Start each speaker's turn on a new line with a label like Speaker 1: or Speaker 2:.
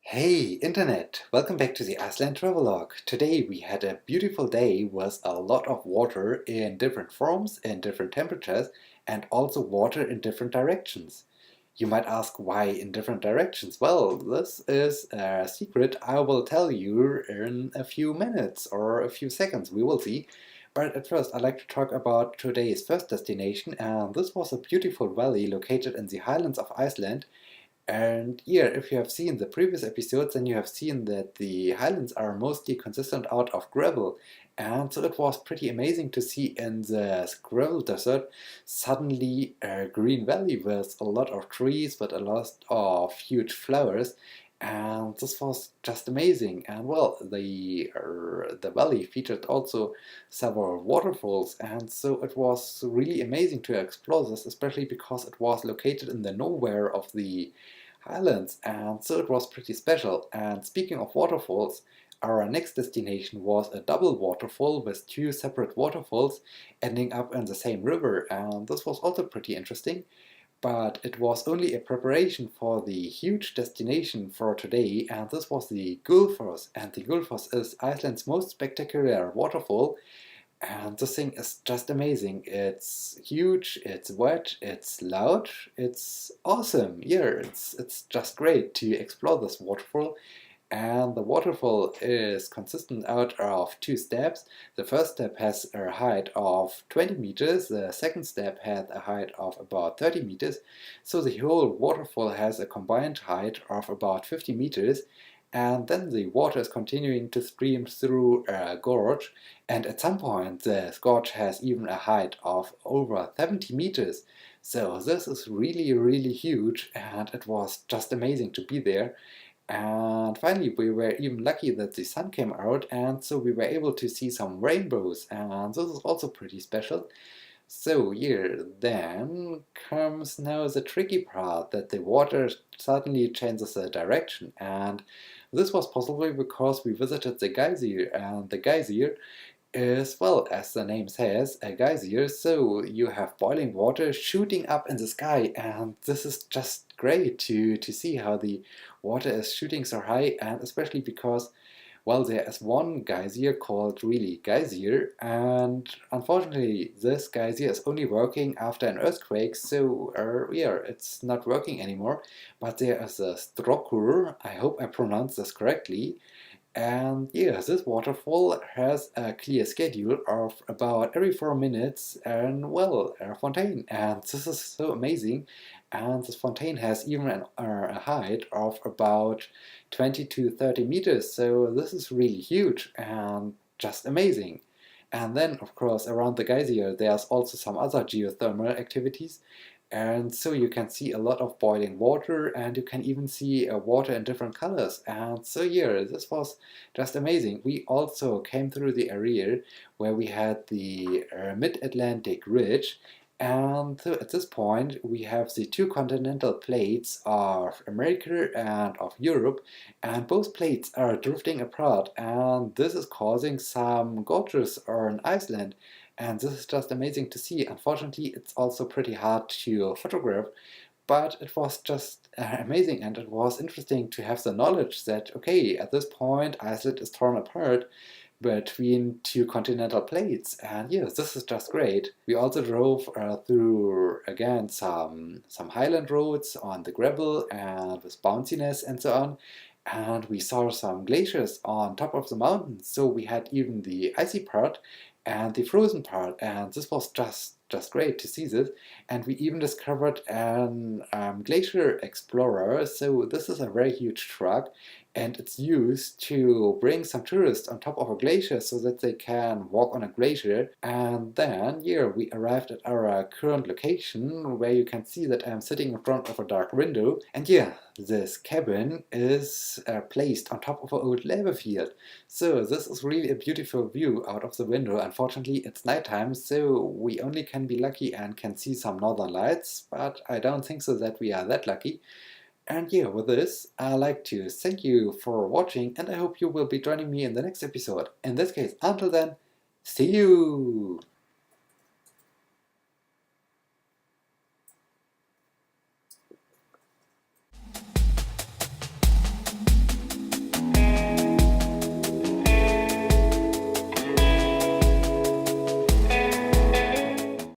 Speaker 1: Hey Internet! Welcome back to the Iceland Travelogue. Today we had a beautiful day with a lot of water in different forms, in different temperatures, and also water in different directions. You might ask why in different directions? Well, this is a secret I will tell you in a few minutes or a few seconds, we will see. But at first I'd like to talk about today's first destination, and this was a beautiful valley located in the highlands of Iceland. And yeah, if you have seen the previous episodes, then you have seen that the highlands are mostly consistent out of gravel. And so it was pretty amazing to see in the gravel desert suddenly a green valley with a lot of trees, but a lot of huge flowers. And this was just amazing. And well, the valley featured also several waterfalls, and so it was really amazing to explore this, especially because it was located in the nowhere of the highlands, and so it was pretty special. And speaking of waterfalls, our next destination was a double waterfall with two separate waterfalls ending up in the same river, and this was also pretty interesting. But it was only a preparation for the huge destination for today, and this was the Gullfoss. And the Gullfoss is Iceland's most spectacular waterfall, and this thing is just amazing. It's huge, it's wet, it's loud, it's awesome. Yeah, it's just great to explore this waterfall. And the waterfall is consistent out of two steps. The first step has a height of 20 meters, the second step had a height of about 30 meters. So the whole waterfall has a combined height of about 50 meters. And then the water is continuing to stream through a gorge, and at some point the gorge has even a height of over 70 meters. So this is really, really huge, and it was just amazing to be there. And finally, we were even lucky that the sun came out, and so we were able to see some rainbows, and this is also pretty special. So here, then comes now the tricky part, that the water suddenly changes the direction, and this was possibly because we visited the Geysir, and the Geysir is, well, as the name says, a geyser, so you have boiling water shooting up in the sky, and this is just great to see how the water is shooting so high, and especially because, well, there is one geyser called really Geysir, and unfortunately this geyser is only working after an earthquake, so yeah, it's not working anymore. But there is a Strokur, I hope I pronounced this correctly, and yeah, this waterfall has a clear schedule of about every 4 minutes, and well, a fontaine. And this is so amazing. And this fontaine has even a height of about 20 to 30 meters. So this is really huge and just amazing. And then, of course, around the geyser, there's also some other geothermal activities. And so you can see a lot of boiling water, and you can even see water in different colors. And so yeah, this was just amazing. We also came through the area where we had the mid-Atlantic ridge. And so at this point, we have the two continental plates of America and of Europe, and both plates are drifting apart, and this is causing some gorges on Iceland. And this is just amazing to see. Unfortunately, it's also pretty hard to photograph, but it was just amazing, and it was interesting to have the knowledge that, okay, at this point, Iceland is torn apart between two continental plates, and yes, this is just great. We also drove through again some highland roads on the gravel and with bounciness and so on, and we saw some glaciers on top of the mountains. So we had even the icy part and the frozen part, and this was just great to see this. And we even discovered an glacier explorer. So this is a very huge truck, and it's used to bring some tourists on top of a glacier so that they can walk on a glacier. And then here we arrived at our current location, where you can see that I'm sitting in front of a dark window. And yeah, this cabin is placed on top of an old lava field. So this is really a beautiful view out of the window. Unfortunately, it's nighttime, so we only can be lucky and can see some northern lights, but I don't think so that we are that lucky. And yeah, with this, I'd like to thank you for watching, and I hope you will be joining me in the next episode. In this case, until then, see you!